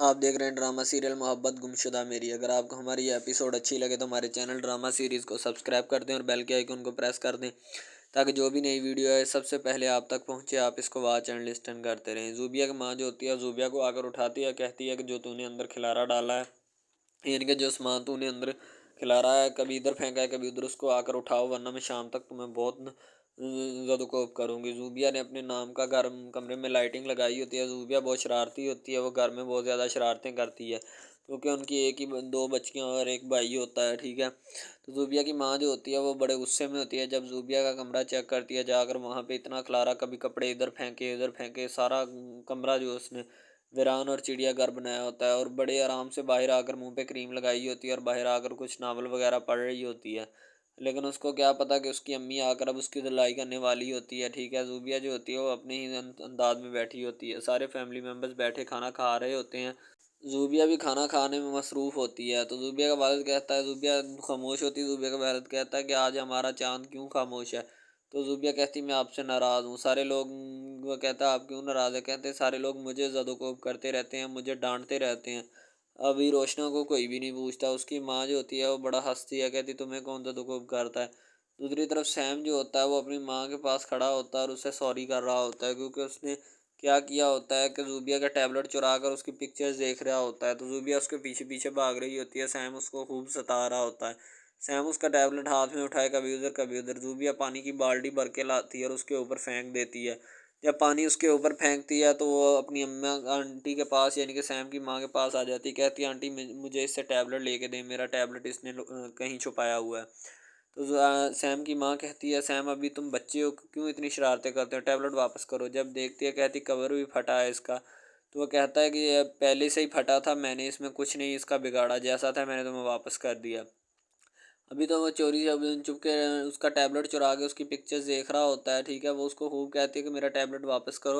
आप देख रहे हैं ड्रामा सीरियल मोहब्बत गुमशुदा मेरी। अगर आपको हमारी ये एपिसोड अच्छी लगे तो हमारे चैनल ड्रामा सीरीज़ को सब्सक्राइब कर दें और बेल के आइकन को प्रेस कर दें ताकि जो भी नई वीडियो है सबसे पहले आप तक पहुंचे। आप इसको वॉच एंड लिस्टन करते रहें। जूबिया की माँ जो होती है जूबिया को आकर उठाती है, कहती है कि जो तूने अंदर खिलारा डाला है, यानी कि जो सामान तूने अंदर खिला रहा है, कभी इधर फेंका है कभी उधर, उसको आकर उठाओ वरना मैं शाम तक तुम्हें बहुत ज़दुकोब करूँगी। जूबिया ने अपने नाम का घर कमरे में लाइटिंग लगाई होती है। जूबिया बहुत शरारती होती है, वो घर में बहुत ज़्यादा शरारतें करती है क्योंकि उनकी एक ही दो बच्चियाँ और एक भाई होता है, ठीक है। तो जूबिया की माँ जो होती है वो बड़े गुस्से में होती है जब जूबिया का कमरा चेक करती है जाकर। वहाँ पे इतना खलारा, कभी कपड़े इधर फेंके उधर फेंके, सारा कमरा जो उसने वीरान और चिड़ियाघर बनाया होता है। और बड़े आराम से बाहर आकर मुंह पे क्रीम लगाई होती है और बाहर आकर कुछ नावल वगैरह पढ़ रही होती है। लेकिन उसको क्या पता कि उसकी अम्मी आकर अब उसकी धुलाई करने वाली होती है, ठीक है। जूबिया जो होती है वो अपने ही अंदाज में बैठी होती है। सारे फैमिली मेम्बर्स बैठे खाना खा रहे होते हैं। जूबिया भी खाना खाने में मसरूफ़ होती है। तो जूबिया का वालिद कहता है, जूबिया खामोश होती है। जूबिया का वालिद कहता है कि आज हमारा चाँद क्यों खामोश है। तो जूबिया कहती मैं आपसे नाराज़ हूँ। सारे लोग, वो कहता है आप क्यों नाराज़ है। कहते हैं सारे लोग मुझे ज़दोकोब करते रहते हैं, मुझे डांटते रहते हैं। अभी रोशना को कोई भी नहीं पूछता। उसकी माँ जो होती है वो बड़ा हंसती है, कहती तुम्हें कौन ज़दोकोब करता है। दूसरी तरफ सैम जो होता है वो अपनी माँ के पास खड़ा होता है और उससे सॉरी कर रहा होता है क्योंकि उसने क्या किया होता है कि जूबिया का टैबलेट चुरा कर उसकी पिक्चर्स देख रहा होता है। तो जूबिया उसके पीछे पीछे भाग रही होती है। सैम उसको खूब सता रहा होता है। सैम उसका टैबलेट हाथ में उठाए कभी उधर कभी उधर। जूबिया पानी की बाल्टी भर के लाती है और उसके ऊपर फेंक देती है। जब पानी उसके ऊपर फेंकती है तो वो अपनी अम्मा आंटी के पास, यानी कि सैम की माँ के पास आ जाती है। कहती है आंटी मुझे इससे टैबलेट लेके दें, मेरा टैबलेट इसने कहीं छुपाया हुआ है। तो सैम की माँ कहती है सैम अभी तुम बच्चे हो, क्यों इतनी शरारतें करते हो, टैबलेट वापस करो। जब देखती है कहती कवर भी फटा है इसका। तो वो कहता है कि ये पहले से ही फटा था, मैंने इसमें कुछ नहीं इसका बिगाड़ा, जैसा था मैंने तुम्हें वापस कर दिया। अभी तो वो चोरी चुप के उसका टैबलेट चुरा के उसकी पिक्चर्स देख रहा होता है, ठीक है। वो उसको खूब कहती है कि मेरा टैबलेट वापस करो,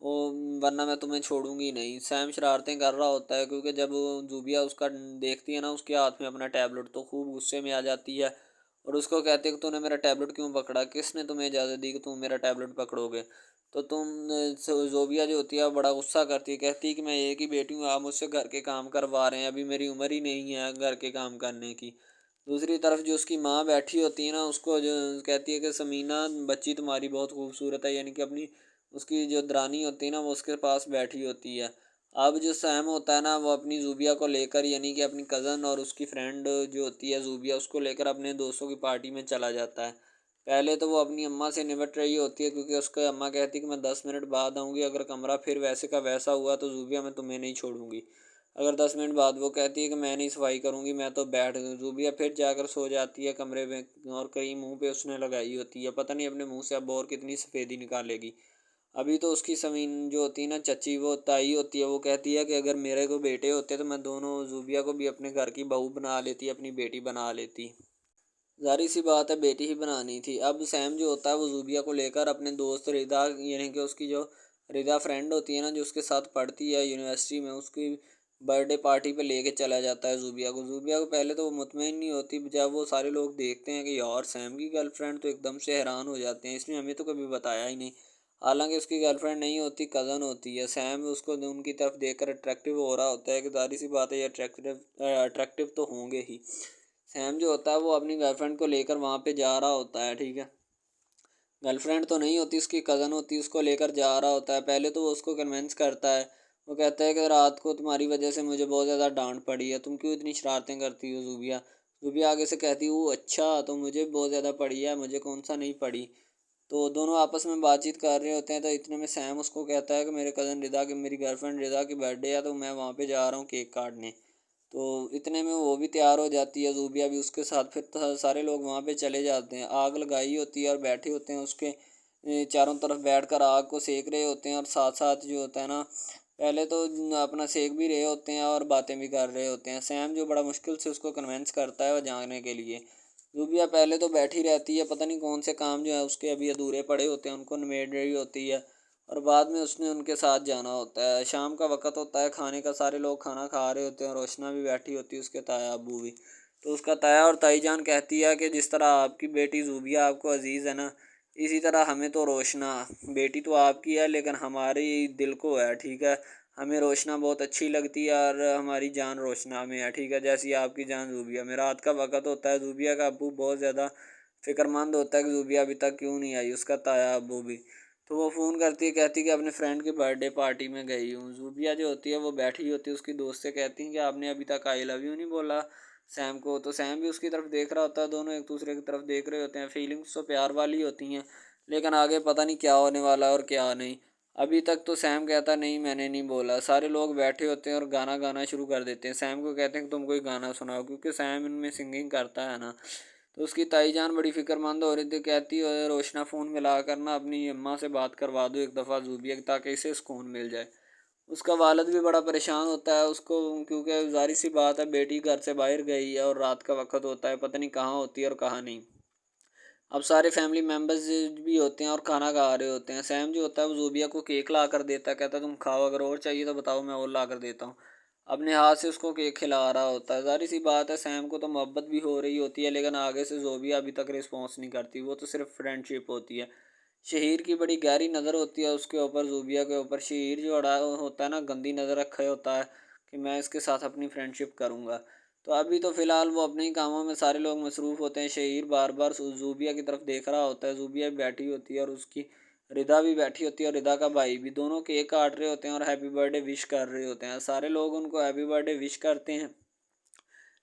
वो वरना मैं तुम्हें छोड़ूंगी नहीं। सैम शरारतें कर रहा होता है क्योंकि जब जूबिया उसका देखती है ना उसके हाथ में अपना टैबलेट, तो खूब गुस्से में आ जाती है और उसको कहती है कि तूने मेरा टैबलेट क्यों पकड़ा, किसने तुम्हें इजाज़त दी कि तुम मेरा टैबलेट पकड़ोगे। तो जोबिया जो होती है बड़ा गुस्सा करती है, कहती है कि मैं एक ही बेटी हूँ, आप मुझसे घर के काम करवा रहे हैं, अभी मेरी उम्र ही नहीं है घर के काम करने की। दूसरी तरफ जो उसकी माँ बैठी होती है ना उसको जो कहती है कि समीना बच्ची तुम्हारी बहुत खूबसूरत है, यानी कि अपनी उसकी जो दरानी होती है ना वो उसके पास बैठी होती है। अब जो सैम होता है ना वो अपनी जूबिया को लेकर, यानी कि अपनी कज़न और उसकी फ्रेंड जो होती है जूबिया, उसको लेकर अपने दोस्तों की पार्टी में चला जाता है। पहले तो वो अपनी अम्मा से निपट रही होती है क्योंकि उसकी अम्मा कहती है कि मैं 10 मिनट बाद आऊँगी, अगर कमरा फिर वैसे का वैसा हुआ तो जूबिया मैं तुम्हें नहीं छोड़ूंगी। अगर 10 मिनट बाद वो कहती है कि मैं नहीं सफाई करूँगी, मैं तो बैठ गई। जूबिया फिर जाकर सो जाती है कमरे में और क्रीम मुंह पे उसने लगाई होती है। पता नहीं अपने मुंह से अब और कितनी सफ़ेदी निकालेगी। अभी तो उसकी समीन जो होती है ना चची, वो ताई होती है, वो कहती है कि अगर मेरे को बेटे होते तो मैं दोनों जूबिया को भी अपने घर की बहू बना लेती, अपनी बेटी बना लेती। ज़ाहिर सी बात है बेटी ही बनानी थी। अब सैम जो होता है वो जूबिया को लेकर अपने दोस्त रिदा, यानी कि उसकी जो रिदा फ्रेंड होती है ना जो उसके साथ पढ़ती है यूनिवर्सिटी में, उसकी बर्थडे पार्टी पे लेके चला जाता है जूबिया को। जूबिया को पहले तो वो मुतमिन नहीं होती, जब वो सारे लोग देखते हैं कि यार सैम की गर्लफ्रेंड, तो एकदम से हैरान हो जाते हैं, इसने हमें तो कभी बताया ही नहीं। हालांकि उसकी गर्लफ्रेंड नहीं होती, कज़न होती है। सैम उसको उनकी तरफ देखकर अट्रैक्टिव हो रहा होता है कि जाहिर सी बात है ये अट्रैक्टिव तो होंगे ही। सैम जो होता है वो अपनी गर्लफ्रेंड को लेकर वहाँ पे जा रहा होता है, ठीक है। गर्लफ्रेंड तो नहीं होती, उसकी कज़न होती है, उसको लेकर जा रहा होता है। पहले तो वो उसको कन्विंस करता है। वो कहता है कि रात को तुम्हारी वजह से मुझे बहुत ज़्यादा डांट पड़ी है, तुम क्यों इतनी शरारतें करती हो जूबिया। जूबिया आगे से कहती है वो अच्छा तो मुझे बहुत ज़्यादा पड़ी है, मुझे कौन सा नहीं पड़ी। तो दोनों आपस में बातचीत कर रहे होते हैं। तो इतने में सैम उसको कहता है कि मेरे कज़न रिदा की, मेरी गर्लफ्रेंड रिदा की बर्थडे है तो मैं वहाँ पे जा रहा हूँ केक काटने। तो इतने में वो भी तैयार हो जाती है, ज़ूबिया भी उसके साथ। फिर तो सारे लोग वहाँ पे चले जाते हैं। आग लगाई होती है और बैठे होते हैं उसके चारों तरफ बैठकर आग को सेक रहे होते हैं। और साथ साथ जो होता है ना पहले तो अपना सेक भी रहे होते हैं और बातें भी कर रहे होते हैं। सैम जो बड़ा मुश्किल से उसको कन्विंस करता है वो जाने के लिए। ज़ूबिया पहले तो बैठी रहती है, पता नहीं कौन से काम जो है उसके अभी अधूरे पड़े होते हैं उनको निमेट रही होती है। और बाद में उसने उनके साथ जाना होता है। शाम का वक़्त होता है खाने का, सारे लोग खाना खा रहे होते हैं और रोशना भी बैठी होती है, उसके ताया अब्बू भी। तो उसका ताया और ताई जान कहती है कि जिस तरह आपकी बेटी ज़ूबिया आपको अज़ीज़ है ना, इसी तरह हमें तो रोशना, बेटी तो आपकी है लेकिन हमारी दिल को है, ठीक है। हमें रोशना बहुत अच्छी लगती है और हमारी जान रोशना में है, ठीक है, जैसी आपकी जान ज़ूबिया में। रात का वक़्त होता है, ज़ूबिया का अब्बू बहुत ज़्यादा फ़िक्रमंद होता है कि ज़ूबिया अभी तक क्यों नहीं आई, उसका ताया अब्बू भी। तो वो फ़ोन करती है, कहती है कि अपने फ्रेंड की बर्थडे पार्टी में गई हूँ। ज़ूबिया जो होती है वो बैठी होती है, उसकी दोस्त से कहती है कि आपने अभी तक आई लव यू नहीं बोला सैम को। तो सैम भी उसकी तरफ देख रहा होता है, दोनों एक दूसरे की तरफ देख रहे होते हैं। फीलिंग्स तो प्यार वाली होती हैं, लेकिन आगे पता नहीं क्या होने वाला है और क्या नहीं। अभी तक तो सैम कहता नहीं मैंने नहीं बोला। सारे लोग बैठे होते हैं और गाना गाना शुरू कर देते हैं। सैम को कहते हैं कि तुम कोई गाना सुनाओ, क्योंकि सैम इनमें सिंगिंग करता है ना। तो उसकी ताई जान बड़ी फिक्रमंद हो रही थी, कहती है रोशना फ़ोन मिला कर ना अपनी अम्मा से बात करवा दो एक दफ़ा ज़ूबिया, ताकि इसे सुकून मिल जाए। उसका वालिद भी बड़ा परेशान होता है उसको, क्योंकि ज़ाहिर सी बात है बेटी घर से बाहर गई है और रात का वक्त होता है, पता नहीं कहाँ होती है और कहाँ नहीं। अब सारे फैमिली मेम्बर्स भी होते हैं और खाना खा रहे होते हैं। सैम जो होता है वो ज़ूबिया को केक ला कर देता है, कहता है तुम खाओ, अगर और चाहिए तो बताओ मैं और ला कर देता हूँ। अपने हाथ से उसको केक खिला रहा होता है। ज़ाहिर सी बात है सैम को तो मोहब्बत भी हो रही होती है, लेकिन आगे से ज़ूबिया अभी तक रिस्पॉन्स नहीं करती, वो तो सिर्फ फ्रेंडशिप होती है। शहीर की बड़ी गहरी नज़र होती है उसके ऊपर, ज़ूबिया के ऊपर। शहीर जो अड़ा होता है ना, गंदी नज़र रखे होता है कि मैं इसके साथ अपनी फ्रेंडशिप करूँगा। तो अभी तो फ़िलहाल वो अपने ही कामों में सारे लोग मसरूफ़ होते हैं। शहीर बार बार ज़ूबिया की तरफ देख रहा होता है। ज़ूबिया भी बैठी होती है और उसकी रिदा भी बैठी होती है और रिदा का भाई भी, दोनों केक काट रहे होते हैं और हैप्पी बर्थडे विश कर रहे होते हैं। सारे लोग उनको हैप्पी बर्थडे विश करते हैं,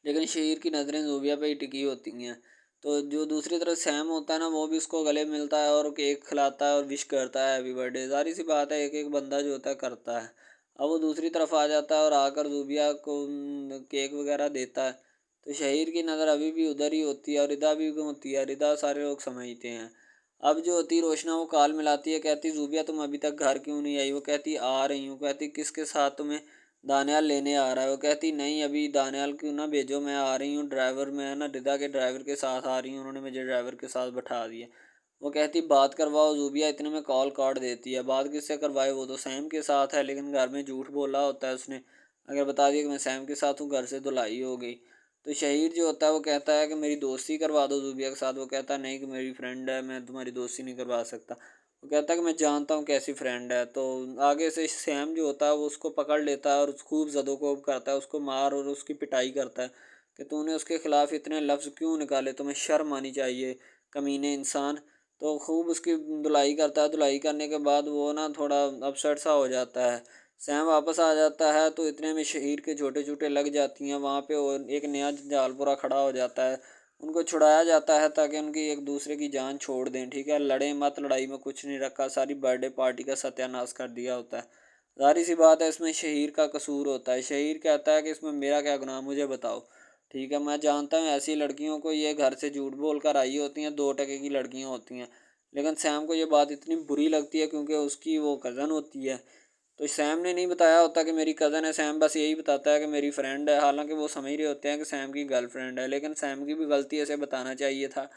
लेकिन शहीर की नज़रें ज़ूबिया पे ही टिकी होती हैं। तो जो दूसरी तरफ सैम होता है ना, वो भी उसको गले मिलता है और केक खिलाता है और विश करता है हैप्पी बर्थडे। ज़ाहिर सी बात है एक एक बंदा जो होता है करता है। अब वो दूसरी तरफ आ जाता है और आकर ज़ूबिया को केक वगैरह देता है। तो शहीर की नज़र अभी भी उधर ही होती है और रिदा भी होती है। रिदा सारे लोग समझते हैं। अब जो होती है रोशना, वो कॉल मिलाती है, कहती ज़ूबिया तुम अभी तक घर क्यों नहीं आई। वो कहती आ रही हूँ। कहती किसके साथ, तुम्हें दानियाल लेने आ रहा है। वो कहती नहीं अभी दानियाल क्यों ना भेजो, मैं आ रही हूँ, ड्राइवर मैं ना रिदा के ड्राइवर के साथ आ रही हूँ, उन्होंने मुझे ड्राइवर के साथ बैठा दिया। वो कहती बात करवाओ। ज़ूबिया इतने में कॉल काट देती है। बात किससे करवाए, वो तो सैम के साथ है, लेकिन घर में झूठ बोला होता है उसने। अगर बता दिया कि मैं सैम के साथ हूँ, घर से धुलाई हो गई। तो शहीर जो होता है वो कहता है कि मेरी दोस्ती करवा दो ज़ूबिया के साथ। वो कहता है नहीं कि मेरी फ्रेंड है, मैं तुम्हारी दोस्ती नहीं करवा सकता। वो कहता है कि मैं जानता हूँ कैसी फ्रेंड है। तो आगे से सैम जो होता है वो उसको पकड़ लेता है और खूब ज़दोकोब करता है, उसको मार और उसकी पिटाई करता है कि तूने उसके ख़िलाफ़ इतने लफ्ज़ क्यों निकाले, तुम्हें शर्म आनी चाहिए कमीने इंसान। तो खूब उसकी धुलाई करता है। धुलाई करने के बाद वो ना थोड़ा अपसेट सा हो जाता है। सैम वापस आ जाता है तो इतने में शहीर के छोटे छोटे लग जाती हैं वहाँ पे, और एक नया जालपुरा खड़ा हो जाता है। उनको छुड़ाया जाता है ताकि उनकी एक दूसरे की जान छोड़ दें, ठीक है, लड़ें मत, लड़ाई में कुछ नहीं रखा, सारी बर्थडे पार्टी का सत्यानाश कर दिया होता है। ज़ाहिर सी बात है इसमें शहीर का कसूर होता है। शहीर कहता है कि इसमें मेरा क्या गुनाह, मुझे बताओ। ठीक है, मैं जानता हूँ ऐसी लड़कियों को ये घर से झूठ बोल कर आई होती हैं, 2 टके की लड़कियाँ होती हैं, लेकिन सैम को ये बात इतनी बुरी लगती है क्योंकि उसकी वो कज़न होती है। तो सैम ने नहीं बताया होता कि मेरी कज़न है, सैम बस यही बताता है कि मेरी फ्रेंड है, हालांकि वो समझ रहे होते हैं कि सैम की गर्लफ्रेंड है, लेकिन सैम की भी गलती है, इसे बताना चाहिए था।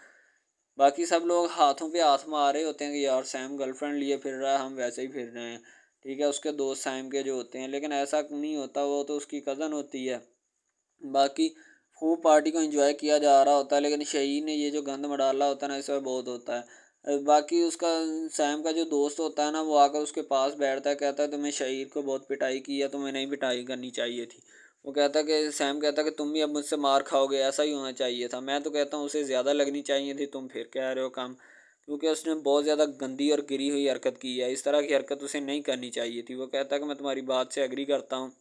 बाकी सब लोग हाथों पे हाथ मार रहे होते हैं कि यार सैम गर्लफ्रेंड लिए फिर रहा है, हम वैसे ही फिर रहे हैं, ठीक है, उसके दोस्त सैम के जो होते हैं, लेकिन ऐसा नहीं होता, वो तो उसकी कज़न होती है। बाकी खूब पार्टी को एंजॉय किया जा रहा होता है, लेकिन शहीद ने ये जो गंद में डाला होता है ना, इसमें बहुत होता है। बाकी उसका सैम का जो दोस्त होता है ना, वो आकर उसके पास बैठता है, कहता है तुम्हें शहीद को बहुत पिटाई की है, तुम्हें नहीं पिटाई करनी चाहिए थी। वो कहता है कि सैम कहता है कि तुम भी अब मुझसे मार खाओगे, ऐसा ही होना चाहिए था। मैं तो कहता हूँ उसे ज़्यादा लगनी चाहिए थी, तुम फिर कह रहे हो काम, क्योंकि उसने बहुत ज़्यादा गंदी और गिरी हुई हरकत की है, इस तरह की हरकत उसे नहीं करनी चाहिए थी। वो कहता है कि मैं तुम्हारी बात से एग्री करता हूँ,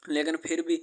लेकिन फिर भी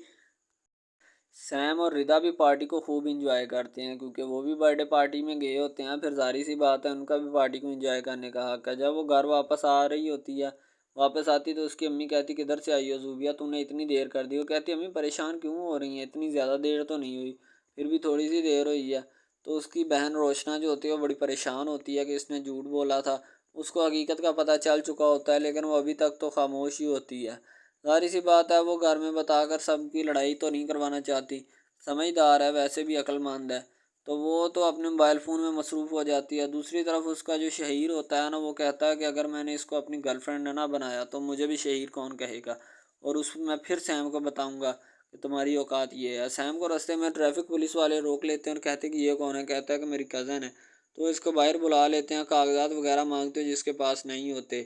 सैम और रिदा भी पार्टी को खूब इंजॉय करते हैं, क्योंकि वो भी बर्थडे पार्टी में गए होते हैं। फिर ज़ाहिर सी बात है उनका भी पार्टी को इंजॉय करने का हक है। जब वो घर वापस आ रही होती है, वापस आती तो उसकी अम्मी कहती किधर से आई हो ज़ूबिया, तूने इतनी देर कर दी। वो कहती अम्मी परेशान क्यों हो रही हैं, इतनी ज़्यादा देर तो नहीं हुई, फिर भी थोड़ी सी देर हुई है। तो उसकी बहन रोशना जो होती है वो बड़ी परेशान होती है कि इसने झूठ बोला था। उसको हकीकत का पता चल चुका होता है, लेकिन वो अभी तक तो खामोश ही होती है। ज़ाहिर सी बात है वो घर में बताकर सबकी लड़ाई तो नहीं करवाना चाहती, समझदार है, वैसे भी अक्लमंद है, तो वो तो अपने मोबाइल फ़ोन में मसरूफ़ हो जाती है। दूसरी तरफ उसका जो शहीर होता है ना, वो कहता है कि अगर मैंने इसको अपनी गर्लफ्रेंड ना बनाया तो मुझे भी शहीर कौन कहेगा, और उस मैं फिर सैम को बताऊंगा कि तुम्हारी औकात ये है। सैम को रास्ते में ट्रैफिक पुलिस वाले रोक लेते हैं और कहते हैं कि ये कौन है, कहता है कि मेरी कज़न है। तो इसको बाहर बुला लेते हैं, कागजात वगैरह मांगते हैं जिसके पास नहीं होते।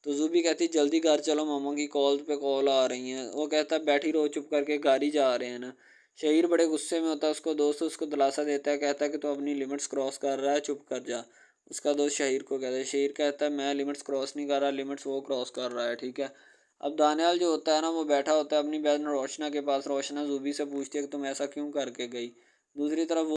तो ज़ूबी कहती जल्दी घर चलो, मामा की कॉल पे कॉल आ रही हैं। वो कहता है बैठी रहो चुप करके, घर ही जा रहे हैं ना। शहीर बड़े गुस्से में होता है, उसको दोस्त उसको दिलासा देता है, कहता है कि तू अपनी लिमिट्स क्रॉस कर रहा है, चुप कर जा। उसका दोस्त शहीर को कहता है, शहीर कहता है मैं लिमिट्स क्रॉस नहीं कर रहा, लिमिट्स वो क्रॉस कर रहा है, ठीक है। अब दानियाल जो होता है ना, वो बैठा होता है अपनी बहन रोशना के पास। रोशना ज़ूबी से पूछती है कि तुम ऐसा क्यों करके गई। दूसरी तरफ